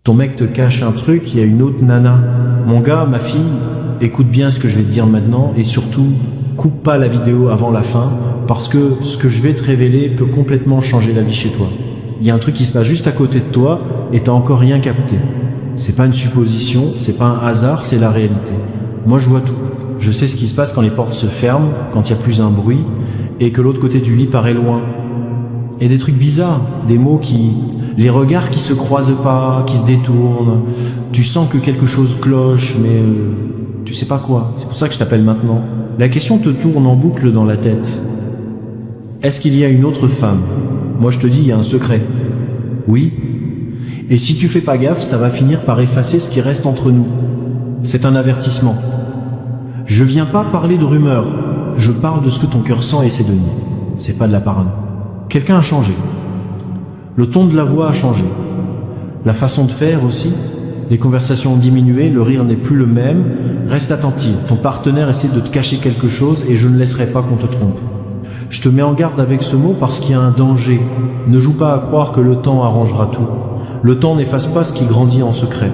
Ton mec te cache un truc, il y a une autre nana. Mon gars, ma fille, écoute bien ce que je vais te dire maintenant et surtout, coupe pas la vidéo avant la fin parce que ce que je vais te révéler peut complètement changer la vie chez toi. Il y a un truc qui se passe juste à côté de toi et t'as encore rien capté. C'est pas une supposition, c'est pas un hasard, c'est la réalité. Moi je vois tout. Je sais ce qui se passe quand les portes se ferment, quand il n'y a plus un bruit et que l'autre côté du lit paraît loin. Et des trucs bizarres, des mots les regards qui se croisent pas, qui se détournent. Tu sens que quelque chose cloche, mais tu sais pas quoi. C'est pour ça que je t'appelle maintenant. La question te tourne en boucle dans la tête. Est-ce qu'il y a une autre femme? Moi je te dis, il y a un secret. Oui. Et si tu fais pas gaffe, ça va finir par effacer ce qui reste entre nous. C'est un avertissement. Je viens pas parler de rumeurs. Je parle de ce que ton cœur sent et c'est de nier. C'est pas de la parano. Quelqu'un a changé. Le ton de la voix a changé. La façon de faire aussi. Les conversations ont diminué, le rire n'est plus le même. Reste attentif, ton partenaire essaie de te cacher quelque chose et je ne laisserai pas qu'on te trompe. Je te mets en garde avec ce mot parce qu'il y a un danger. Ne joue pas à croire que le temps arrangera tout. Le temps n'efface pas ce qui grandit en secret.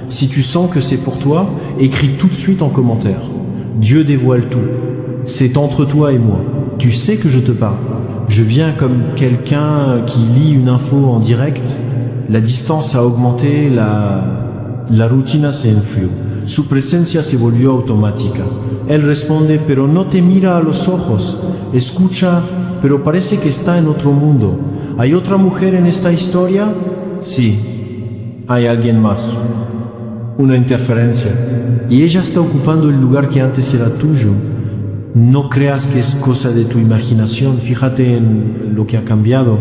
Si tu sens que c'est pour toi, écris tout de suite en commentaire. Dieu dévoile tout. C'est entre toi et moi. Tu sais que je te parle. Je viens comme quelqu'un qui lit une info en direct. La distance a augmenté, la rutina se enfrió. Su presencia se volvió automática. Él responde, pero no te mira a los ojos. Escucha, pero parece que está en otro mundo. ¿Hay otra mujer en esta historia? Sí, hay alguien más. Una interferencia. Y ella está ocupando el lugar que antes era tuyo. No creas que es cosa de tu imaginación. Fíjate en lo que ha cambiado.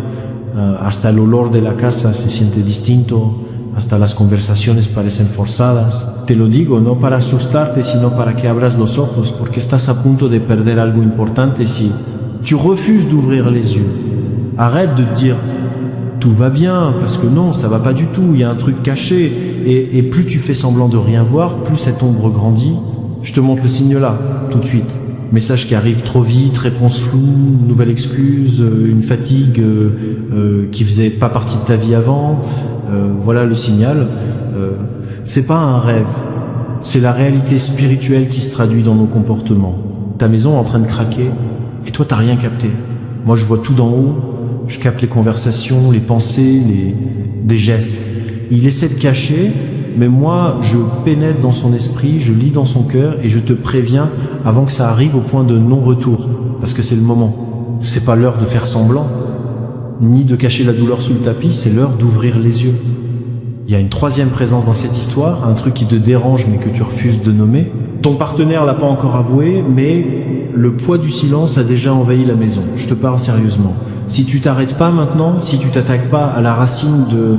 Hasta el olor de la casa se siente distinto. Hasta las conversaciones parecen forzadas. Te lo digo no para asustarte, sino para que abras los ojos, porque estás a punto de perder algo importante si tu refuses d'ouvrir les yeux. Arrête de te dire tout va bien, parce que non, ça va pas du tout, il y a un truc caché. Et plus tu fais semblant de rien voir, plus cette ombre grandit. Je te montre le signe là, tout de suite. Message qui arrive trop vite, réponse floue, nouvelle excuse, une fatigue qui faisait pas partie de ta vie avant. Voilà le signal. C'est pas un rêve, c'est la réalité spirituelle qui se traduit dans nos comportements. Ta maison est en train de craquer et toi t'as rien capté. Moi je vois tout d'en haut, je capte les conversations, les pensées, des gestes. Il essaie de cacher, mais moi je pénètre dans son esprit, je lis dans son cœur et je te préviens avant que ça arrive au point de non-retour, parce que c'est le moment. C'est pas l'heure de faire semblant, ni de cacher la douleur sous le tapis, c'est l'heure d'ouvrir les yeux. Il y a une troisième présence dans cette histoire, un truc qui te dérange mais que tu refuses de nommer. Ton partenaire l'a pas encore avoué, mais le poids du silence a déjà envahi la maison. Je te parle sérieusement. Si tu t'arrêtes pas maintenant, si tu t'attaques pas à la racine de...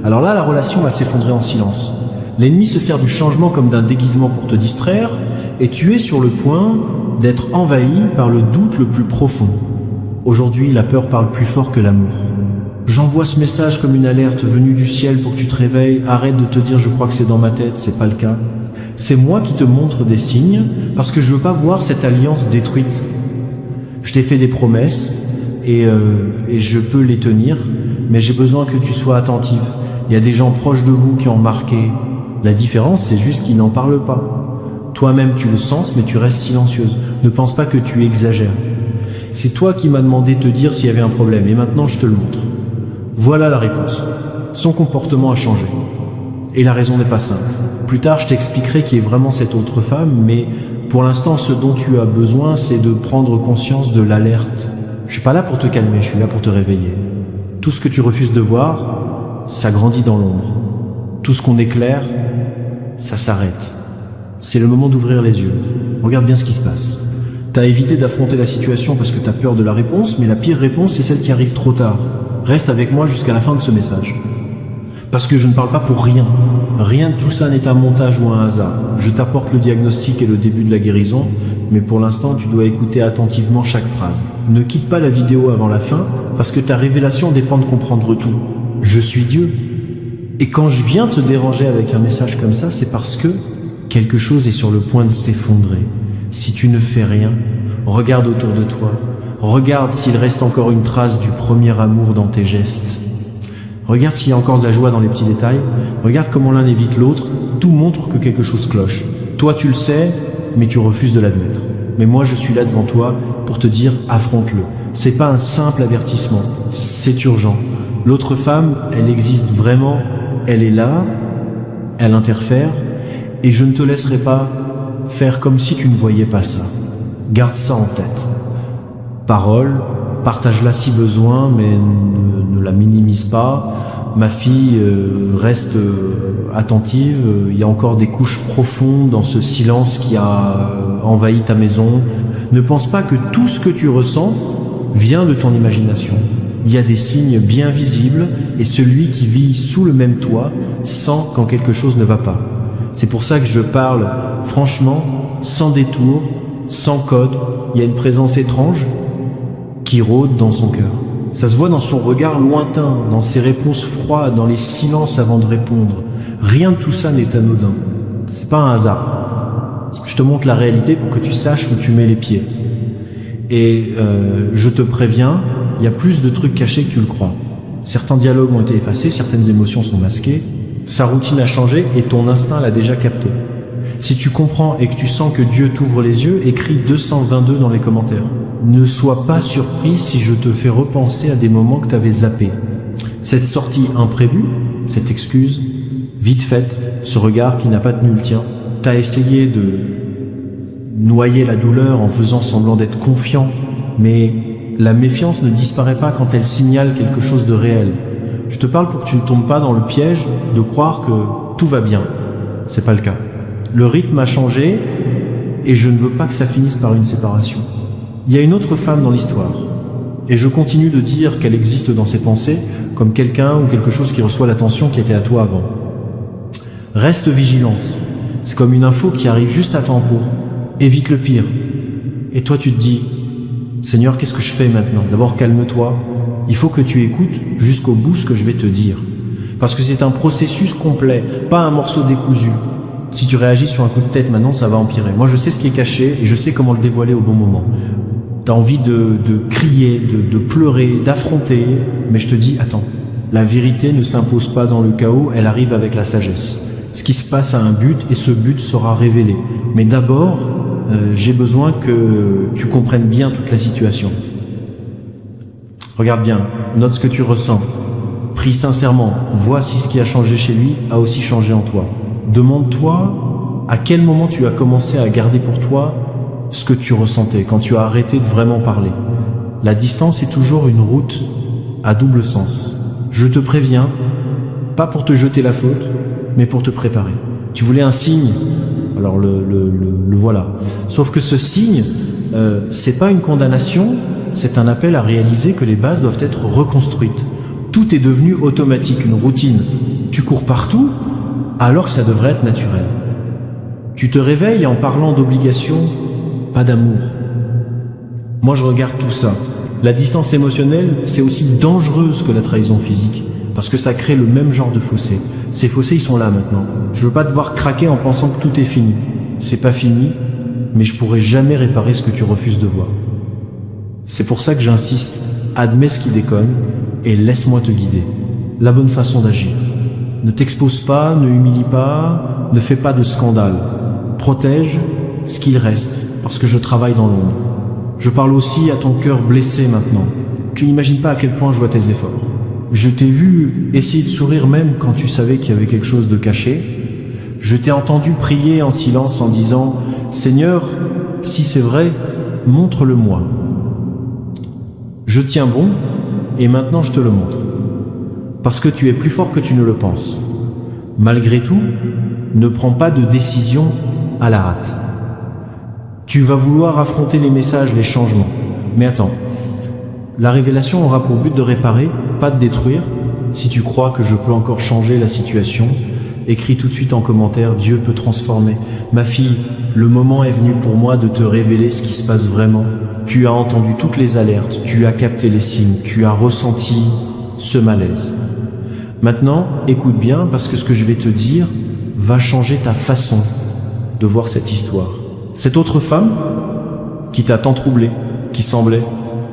Alors là, la relation va s'effondrer en silence. L'ennemi se sert du changement comme d'un déguisement pour te distraire, et tu es sur le point d'être envahi par le doute le plus profond. Aujourd'hui, la peur parle plus fort que l'amour. J'envoie ce message comme une alerte venue du ciel pour que tu te réveilles. Arrête de te dire je crois que c'est dans ma tête, c'est pas le cas. C'est moi qui te montre des signes parce que je veux pas voir cette alliance détruite. Je t'ai fait des promesses et je peux les tenir, mais j'ai besoin que tu sois attentive. Il y a des gens proches de vous qui ont marqué. La différence, c'est juste qu'ils n'en parlent pas. Toi-même tu le sens, mais tu restes silencieuse. Ne pense pas que tu exagères. C'est toi qui m'as demandé de te dire s'il y avait un problème, et maintenant je te le montre. Voilà la réponse. Son comportement a changé. Et la raison n'est pas simple. Plus tard, je t'expliquerai qui est vraiment cette autre femme, mais pour l'instant, ce dont tu as besoin, c'est de prendre conscience de l'alerte. Je suis pas là pour te calmer, je suis là pour te réveiller. Tout ce que tu refuses de voir, ça grandit dans l'ombre. Tout ce qu'on éclaire, ça s'arrête. C'est le moment d'ouvrir les yeux. Regarde bien ce qui se passe. T'as évité d'affronter la situation parce que t'as peur de la réponse, mais la pire réponse, c'est celle qui arrive trop tard. Reste avec moi jusqu'à la fin de ce message. Parce que je ne parle pas pour rien. Rien de tout ça n'est un montage ou un hasard. Je t'apporte le diagnostic et le début de la guérison, mais pour l'instant, tu dois écouter attentivement chaque phrase. Ne quitte pas la vidéo avant la fin, parce que ta révélation dépend de comprendre tout. Je suis Dieu. Et quand je viens te déranger avec un message comme ça, c'est parce que quelque chose est sur le point de s'effondrer. Si tu ne fais rien, regarde autour de toi. Regarde s'il reste encore une trace du premier amour dans tes gestes. Regarde s'il y a encore de la joie dans les petits détails. Regarde comment l'un évite l'autre. Tout montre que quelque chose cloche. Toi, tu le sais, mais tu refuses de l'admettre. Mais moi, je suis là devant toi pour te dire, affronte-le. C'est pas un simple avertissement. C'est urgent. L'autre femme, elle existe vraiment. Elle est là. Elle interfère. Et je ne te laisserai pas faire comme si tu ne voyais pas ça. Garde ça en tête. Parole, partage-la si besoin, mais ne la minimise pas. Ma fille, reste attentive. Il y a encore des couches profondes dans ce silence qui a envahi ta maison. Ne pense pas que tout ce que tu ressens vient de ton imagination. Il y a des signes bien visibles et celui qui vit sous le même toit sent quand quelque chose ne va pas. C'est pour ça que je parle franchement, sans détour, sans code. Il y a une présence étrange qui rôde dans son cœur. Ça se voit dans son regard lointain, dans ses réponses froides, dans les silences avant de répondre. Rien de tout ça n'est anodin. C'est pas un hasard. Je te montre la réalité pour que tu saches où tu mets les pieds. Et je te préviens, il y a plus de trucs cachés que tu le crois. Certains dialogues ont été effacés, certaines émotions sont masquées. Sa routine a changé et ton instinct l'a déjà capté. Si tu comprends et que tu sens que Dieu t'ouvre les yeux, écris 222 dans les commentaires. Ne sois pas surpris si je te fais repenser à des moments que tu avais zappés. Cette sortie imprévue, cette excuse, vite faite, ce regard qui n'a pas tenu le tien, t'as essayé de noyer la douleur en faisant semblant d'être confiant, mais la méfiance ne disparaît pas quand elle signale quelque chose de réel. Je te parle pour que tu ne tombes pas dans le piège de croire que tout va bien. C'est pas le cas. Le rythme a changé et je ne veux pas que ça finisse par une séparation. Il y a une autre femme dans l'histoire et je continue de dire qu'elle existe dans ses pensées comme quelqu'un ou quelque chose qui reçoit l'attention qui était à toi avant. Reste vigilante. C'est comme une info qui arrive juste à temps pour. Évite le pire. Et toi tu te dis, Seigneur, qu'est-ce que je fais maintenant? D'abord calme-toi. Il faut que tu écoutes jusqu'au bout ce que je vais te dire. Parce que c'est un processus complet, pas un morceau décousu. Si tu réagis sur un coup de tête maintenant, ça va empirer. Moi, je sais ce qui est caché et je sais comment le dévoiler au bon moment. T'as envie de crier, de pleurer, d'affronter, mais je te dis, attends, la vérité ne s'impose pas dans le chaos, elle arrive avec la sagesse. Ce qui se passe a un but et ce but sera révélé. Mais d'abord, j'ai besoin que tu comprennes bien toute la situation. Regarde bien, note ce que tu ressens. Prie sincèrement, vois si ce qui a changé chez lui a aussi changé en toi. Demande-toi à quel moment tu as commencé à garder pour toi ce que tu ressentais, quand tu as arrêté de vraiment parler. La distance est toujours une route à double sens. Je te préviens, pas pour te jeter la faute, mais pour te préparer. Tu voulais un signe, alors le voilà. Sauf que ce signe, c'est pas une condamnation, c'est un appel à réaliser que les bases doivent être reconstruites. Tout est devenu automatique, une routine. Tu cours partout, alors que ça devrait être naturel. Tu te réveilles en parlant d'obligation, pas d'amour. Moi, je regarde tout ça. La distance émotionnelle, c'est aussi dangereuse que la trahison physique, parce que ça crée le même genre de fossé. Ces fossés, ils sont là maintenant. Je veux pas te voir craquer en pensant que tout est fini. C'est pas fini, mais je pourrai jamais réparer ce que tu refuses de voir. C'est pour ça que j'insiste, admets ce qui déconne et laisse-moi te guider. La bonne façon d'agir. Ne t'expose pas, ne humilie pas, ne fais pas de scandale. Protège ce qu'il reste, parce que je travaille dans l'ombre. Je parle aussi à ton cœur blessé maintenant. Tu n'imagines pas à quel point je vois tes efforts. Je t'ai vu essayer de sourire même quand tu savais qu'il y avait quelque chose de caché. Je t'ai entendu prier en silence en disant « Seigneur, si c'est vrai, montre-le-moi. » Je tiens bon et maintenant je te le montre. Parce que tu es plus fort que tu ne le penses. Malgré tout, ne prends pas de décision à la hâte. Tu vas vouloir affronter les messages, les changements. Mais attends, la révélation aura pour but de réparer, pas de détruire. Si tu crois que je peux encore changer la situation, écris tout de suite en commentaire « Dieu peut transformer ». Ma fille, le moment est venu pour moi de te révéler ce qui se passe vraiment. Tu as entendu toutes les alertes, tu as capté les signes, tu as ressenti ce malaise. Maintenant, écoute bien parce que ce que je vais te dire va changer ta façon de voir cette histoire. Cette autre femme qui t'a tant troublé, qui semblait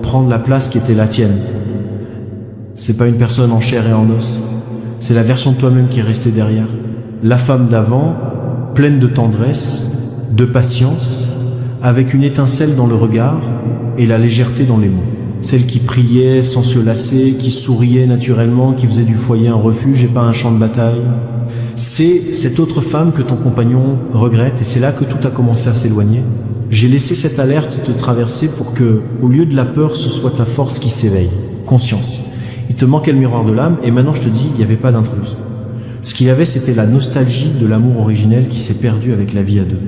prendre la place qui était la tienne, c'est pas une personne en chair et en os, C'est la version de toi-même qui est restée derrière. La femme d'avant, pleine de tendresse, de patience, avec une étincelle dans le regard et la légèreté dans les mots. Celle qui priait sans se lasser, qui souriait naturellement, qui faisait du foyer un refuge et pas un champ de bataille. C'est cette autre femme que ton compagnon regrette et c'est là que tout a commencé à s'éloigner. J'ai laissé cette alerte te traverser pour que, au lieu de la peur, ce soit ta force qui s'éveille. Conscience. Il te manquait le miroir de l'âme et maintenant je te dis, il n'y avait pas d'intruse. Ce qu'il y avait, c'était la nostalgie de l'amour originel qui s'est perdu avec la vie à deux.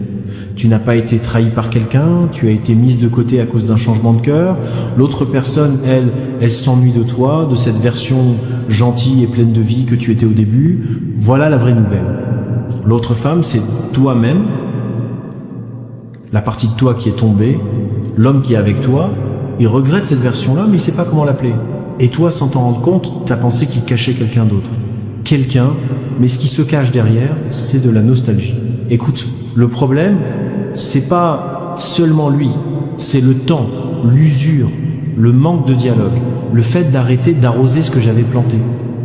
Tu n'as pas été trahi par quelqu'un, tu as été mise de côté à cause d'un changement de cœur. L'autre personne, elle s'ennuie de toi, de cette version gentille et pleine de vie que tu étais au début. Voilà la vraie nouvelle. L'autre femme, c'est toi-même, la partie de toi qui est tombée, l'homme qui est avec toi. Il regrette cette version-là, mais il ne sait pas comment l'appeler. Et toi, sans t'en rendre compte, tu as pensé qu'il cachait quelqu'un d'autre. Quelqu'un, mais ce qui se cache derrière, c'est de la nostalgie. Écoute, le problème, c'est pas seulement lui, c'est le temps, l'usure, le manque de dialogue, le fait d'arrêter d'arroser ce que j'avais planté.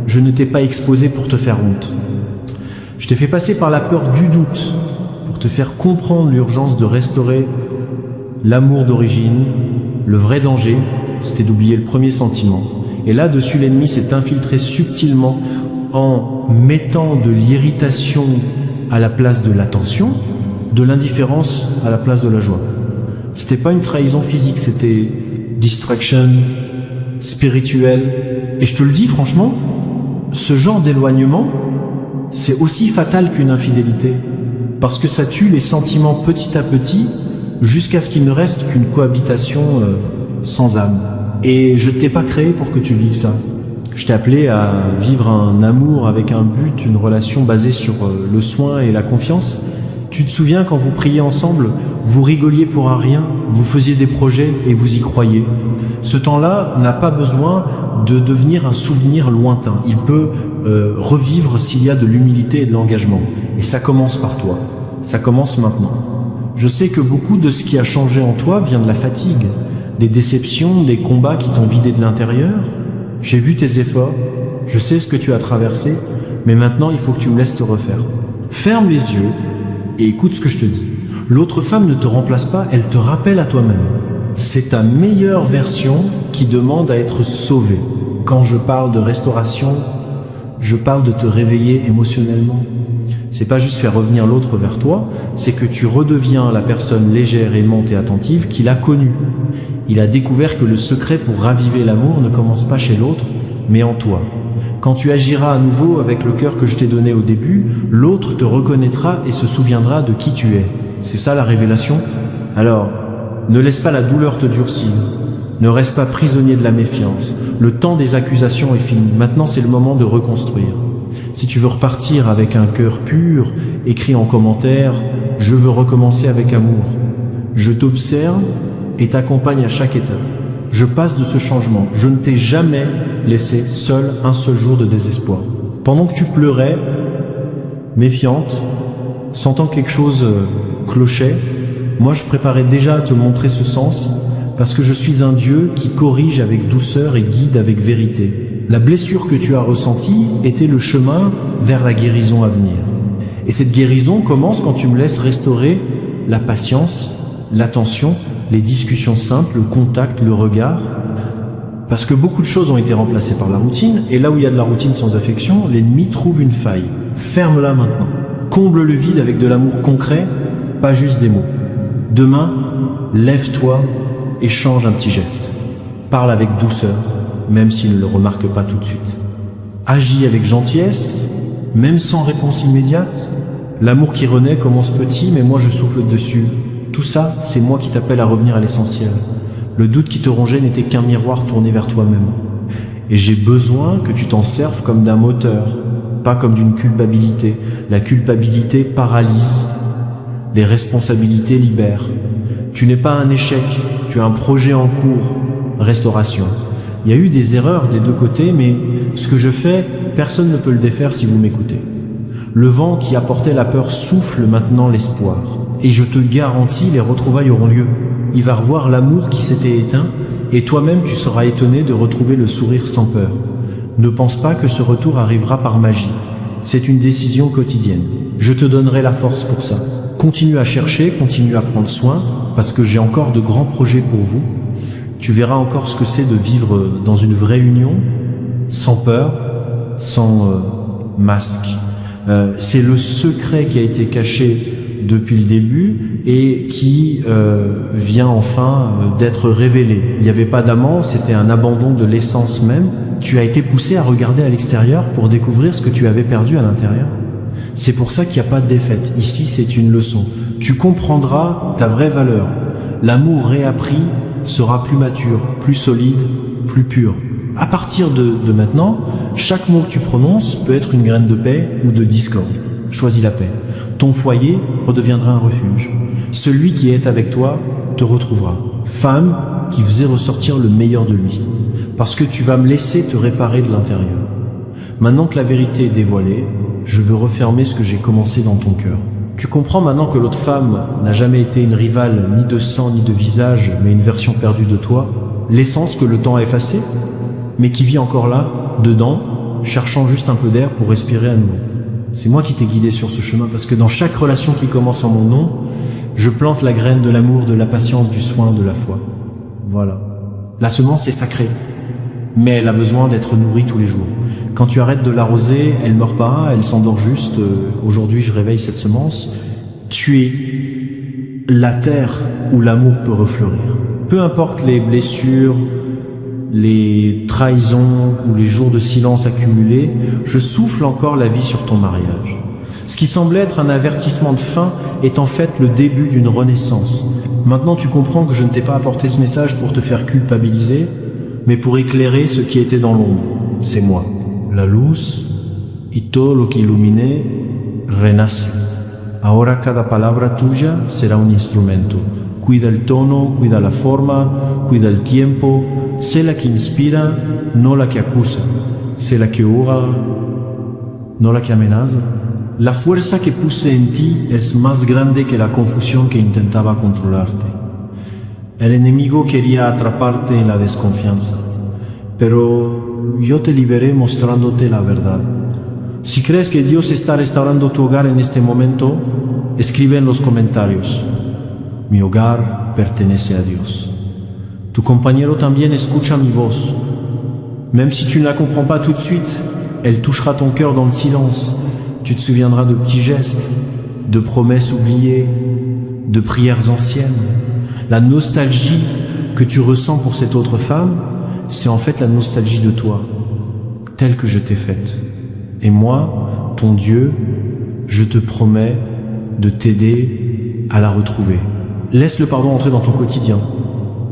Je ne t'ai pas exposé pour te faire honte. Je t'ai fait passer par la peur du doute, pour te faire comprendre l'urgence de restaurer l'amour d'origine. Le vrai danger, c'était d'oublier le premier sentiment. Et là-dessus, l'ennemi s'est infiltré subtilement en mettant de l'irritation à la place de l'attention, de l'indifférence à la place de la joie. C'était pas une trahison physique, c'était distraction spirituelle. Et je te le dis franchement, ce genre d'éloignement, c'est aussi fatal qu'une infidélité, parce que ça tue les sentiments petit à petit, jusqu'à ce qu'il ne reste qu'une cohabitation sans âme. Et je t'ai pas créé pour que tu vives ça. Je t'ai appelé à vivre un amour avec un but, une relation basée sur le soin et la confiance. Tu te souviens quand vous priez ensemble, vous rigoliez pour un rien, vous faisiez des projets et vous y croyiez. Ce temps-là n'a pas besoin de devenir un souvenir lointain. Il peut revivre s'il y a de l'humilité et de l'engagement. Et ça commence par toi. Ça commence maintenant. Je sais que beaucoup de ce qui a changé en toi vient de la fatigue, des déceptions, des combats qui t'ont vidé de l'intérieur. J'ai vu tes efforts, je sais ce que tu as traversé, mais maintenant il faut que tu me laisses te refaire. Ferme les yeux et écoute ce que je te dis. L'autre femme ne te remplace pas, elle te rappelle à toi-même. C'est ta meilleure version qui demande à être sauvée. Quand je parle de restauration, je parle de te réveiller émotionnellement. C'est pas juste faire revenir l'autre vers toi, c'est que tu redeviens la personne légère, aimante et attentive qu'il a connue. Il a découvert que le secret pour raviver l'amour ne commence pas chez l'autre, mais en toi. Quand tu agiras à nouveau avec le cœur que je t'ai donné au début, l'autre te reconnaîtra et se souviendra de qui tu es. C'est ça la révélation? Alors, ne laisse pas la douleur te durcir. Ne reste pas prisonnier de la méfiance. Le temps des accusations est fini. Maintenant, c'est le moment de reconstruire. Si tu veux repartir avec un cœur pur, écris en commentaire « Je veux recommencer avec amour ». Je t'observe et t'accompagne à chaque étape. Je passe de ce changement. Je ne t'ai jamais laissé seul un seul jour de désespoir. Pendant que tu pleurais, méfiante, sentant que quelque chose clochait, moi je préparais déjà à te montrer ce sens, parce que je suis un Dieu qui corrige avec douceur et guide avec vérité. La blessure que tu as ressentie était le chemin vers la guérison à venir. Et cette guérison commence quand tu me laisses restaurer la patience, l'attention, les discussions simples, le contact, le regard. Parce que beaucoup de choses ont été remplacées par la routine, et là où il y a de la routine sans affection, l'ennemi trouve une faille. Ferme-la maintenant. Comble le vide avec de l'amour concret, pas juste des mots. Demain, lève-toi et change un petit geste. Parle avec douceur, même s'il ne le remarque pas tout de suite. Agis avec gentillesse, même sans réponse immédiate. L'amour qui renaît commence petit, mais moi je souffle dessus. Tout ça, c'est moi qui t'appelle à revenir à l'essentiel. Le doute qui te rongeait n'était qu'un miroir tourné vers toi-même. Et j'ai besoin que tu t'en serves comme d'un moteur, pas comme d'une culpabilité. La culpabilité paralyse, les responsabilités libèrent. Tu n'es pas un échec, tu as un projet en cours, restauration. Il y a eu des erreurs des deux côtés, mais ce que je fais, personne ne peut le défaire si vous m'écoutez. Le vent qui apportait la peur souffle maintenant l'espoir. Et je te garantis, les retrouvailles auront lieu. Il va revoir l'amour qui s'était éteint, et toi-même tu seras étonné de retrouver le sourire sans peur. Ne pense pas que ce retour arrivera par magie. C'est une décision quotidienne. Je te donnerai la force pour ça. Continue à chercher, continue à prendre soin, parce que j'ai encore de grands projets pour vous. Tu verras encore ce que c'est de vivre dans une vraie union, sans peur, sans masque. C'est le secret qui a été caché depuis le début et qui vient enfin d'être révélé. Il n'y avait pas d'amant, c'était un abandon de l'essence même. Tu as été poussé à regarder à l'extérieur pour découvrir ce que tu avais perdu à l'intérieur. C'est pour ça qu'il n'y a pas de défaite. Ici, c'est une leçon. Tu comprendras ta vraie valeur. L'amour réappris sera plus mature, plus solide, plus pur. À partir de maintenant, chaque mot que tu prononces peut être une graine de paix ou de discorde. Choisis la paix. Ton foyer redeviendra un refuge. Celui qui est avec toi te retrouvera. Femme qui faisait ressortir le meilleur de lui. Parce que tu vas me laisser te réparer de l'intérieur. Maintenant que la vérité est dévoilée, je veux refermer ce que j'ai commencé dans ton cœur. Tu comprends maintenant que l'autre femme n'a jamais été une rivale, ni de sang, ni de visage, mais une version perdue de toi, l'essence que le temps a effacée, mais qui vit encore là, dedans, cherchant juste un peu d'air pour respirer à nouveau. C'est moi qui t'ai guidé sur ce chemin, parce que dans chaque relation qui commence en mon nom, je plante la graine de l'amour, de la patience, du soin, de la foi. Voilà. La semence est sacrée, mais elle a besoin d'être nourrie tous les jours. Quand tu arrêtes de l'arroser, elle meurt pas, elle s'endort juste. Aujourd'hui, je réveille cette semence. Tu es la terre où l'amour peut refleurir. Peu importe les blessures, les trahisons ou les jours de silence accumulés, je souffle encore la vie sur ton mariage. Ce qui semblait être un avertissement de fin est en fait le début d'une renaissance. Maintenant, tu comprends que je ne t'ai pas apporté ce message pour te faire culpabiliser, mais pour éclairer ce qui était dans l'ombre. C'est moi. La luz y todo lo que ilumine renace. Ahora cada palabra tuya será un instrumento. Cuida el tono, cuida la forma, cuida el tiempo. Sé la que inspira, no la que acusa. Sé la que ahoga, no la que amenaza. La fuerza que puse en ti es más grande que la confusión que intentaba controlarte. El enemigo quería atraparte en la desconfianza, pero yo te liberé mostrándote la verdad. Si crees que Dios está restaurando tu hogar en este momento, escribe en los comentarios: mi hogar pertenece a Dios. Tu compañero también escucha mi voz. Même si tu ne la comprends pas tout de suite, elle touchera ton cœur dans le silence. Tu te souviendras de petits gestes, de promesses oubliées, de prières anciennes. La nostalgie que tu ressens pour cette autre femme, c'est en fait la nostalgie de toi, telle que je t'ai faite. Et moi, ton Dieu, je te promets de t'aider à la retrouver. Laisse le pardon entrer dans ton quotidien.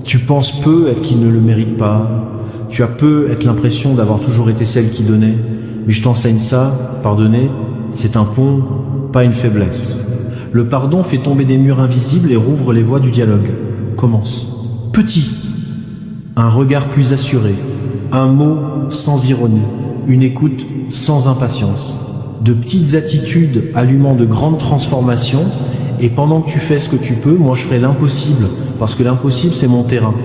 Tu penses peu être qu'il ne le mérite pas. Tu as peu être l'impression d'avoir toujours été celle qui donnait. Mais je t'enseigne ça, pardonner, c'est un pont, pas une faiblesse. Le pardon fait tomber des murs invisibles et rouvre les voies du dialogue. Commence. Petit. Un regard plus assuré. Un mot sans ironie. Une écoute sans impatience. De petites attitudes allumant de grandes transformations. Et pendant que tu fais ce que tu peux, moi je ferai l'impossible. Parce que l'impossible, c'est mon terrain.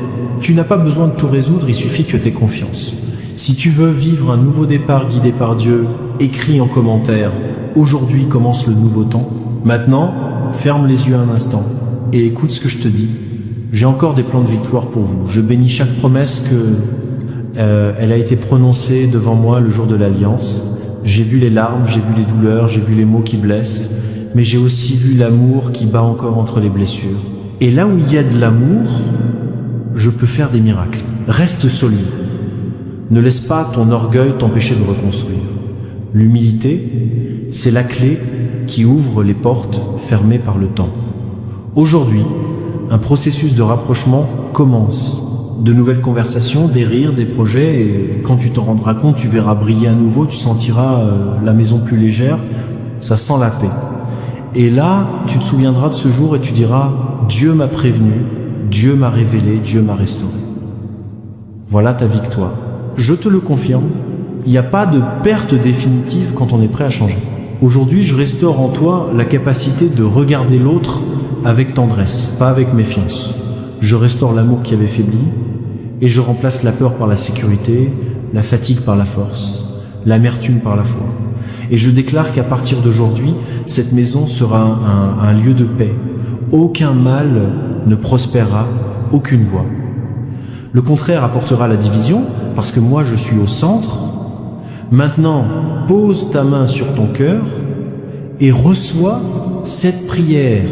Tu n'as pas besoin de tout résoudre, il suffit que tu aies confiance. Si tu veux vivre un nouveau départ guidé par Dieu, écris en commentaire « Aujourd'hui commence le nouveau temps ». Maintenant, ferme les yeux un instant et écoute ce que je te dis. J'ai encore des plans de victoire pour vous. Je bénis chaque promesse elle a été prononcée devant moi le jour de l'Alliance. J'ai vu les larmes, j'ai vu les douleurs, j'ai vu les mots qui blessent, mais j'ai aussi vu l'amour qui bat encore entre les blessures. Et là où il y a de l'amour, je peux faire des miracles. Reste solide. Ne laisse pas ton orgueil t'empêcher de reconstruire. L'humilité, c'est la clé qui ouvre les portes fermées par le temps. Aujourd'hui, un processus de rapprochement commence. De nouvelles conversations, des rires, des projets, et quand tu t'en rendras compte, tu verras briller à nouveau, tu sentiras la maison plus légère, ça sent la paix. Et là, tu te souviendras de ce jour et tu diras « Dieu m'a prévenu, Dieu m'a révélé, Dieu m'a restauré ». Voilà ta victoire. Je te le confirme, il n'y a pas de perte définitive quand on est prêt à changer. Aujourd'hui, je restaure en toi la capacité de regarder l'autre avec tendresse, pas avec méfiance. Je restaure l'amour qui avait faibli et je remplace la peur par la sécurité, la fatigue par la force, l'amertume par la foi. Et je déclare qu'à partir d'aujourd'hui, cette maison sera un lieu de paix. Aucun mal ne prospérera, aucune voie. Le contraire apportera la division, parce que moi je suis au centre. Maintenant, pose ta main sur ton cœur et reçois cette prière.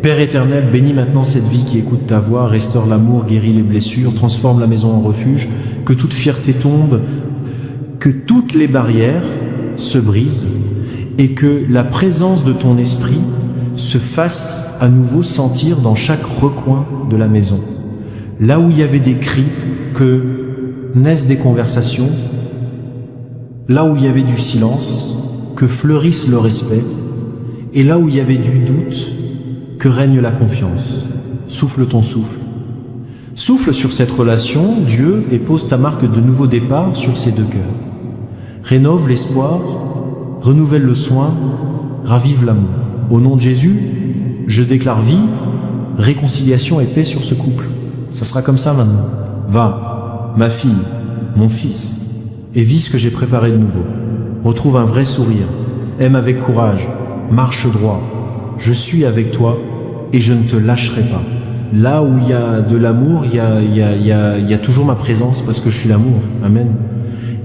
Père éternel, bénis maintenant cette vie qui écoute ta voix, restaure l'amour, guéris les blessures, transforme la maison en refuge, que toute fierté tombe, que toutes les barrières se brisent et que la présence de ton esprit se fasse à nouveau sentir dans chaque recoin de la maison. Là où il y avait des cris, que naissent des conversations, là où il y avait du silence, que fleurisse le respect, et là où il y avait du doute, que règne la confiance. Souffle ton souffle. Souffle sur cette relation, Dieu, et pose ta marque de nouveau départ sur ces deux cœurs. Rénove l'espoir, renouvelle le soin, ravive l'amour. Au nom de Jésus, je déclare vie, réconciliation et paix sur ce couple. Ça sera comme ça maintenant. Va, ma fille, mon fils, et vis ce que j'ai préparé de nouveau. Retrouve un vrai sourire, aime avec courage, marche droit. Je suis avec toi et je ne te lâcherai pas. Là où il y a de l'amour, il y a toujours ma présence parce que je suis l'amour. Amen.